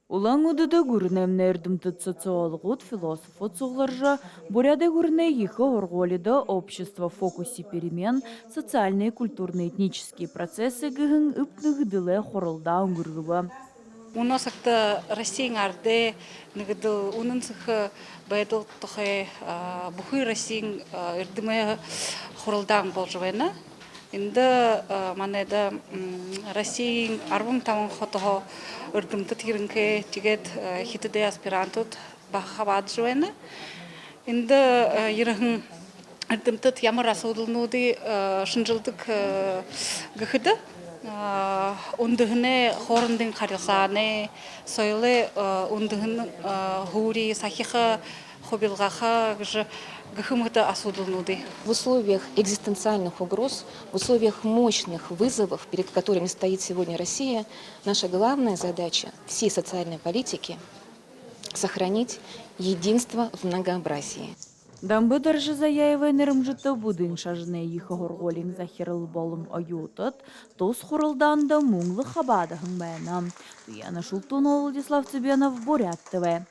Улан удыда гүрнемне эрдімтіт социологут, философут суғларжа, буряда гүрне ехы орголида общество в фокусе перемен, социальные, культурные, этнические процессы гыхын үпнігділі хорылда үңгіргіба. Уносакта Россия арде нигду унынсых байдал тохе бухой Россия эрдеме хорылдан болжвена. Инде манеда Россия арвун таман хото эрдемте тиринке тигет хитде аспирантут бахавад жвена. Инде ерхэн эрдемтет ямар асуудалнуудыг шинжилдэг гэхэд ундыхны хоорондын харилцааны соёлын ундыхны хүүри сахиха хобилгаха гыхмыта асуудалнуудыг В условиях экзистенциальных угроз, в условиях мощных вызовов, перед которыми стоит сегодня Россия, наша главная задача всей социальной политики – сохранить единство в многообразии. Дамбы даржы заяева нерімжіті будын шажыне ехы орголин захирыл болым аютыт, тос хорылдан да мұңлы хабадығын бәйна. Туяна Шултун Владислав Цыбенов, Бурят ТВ.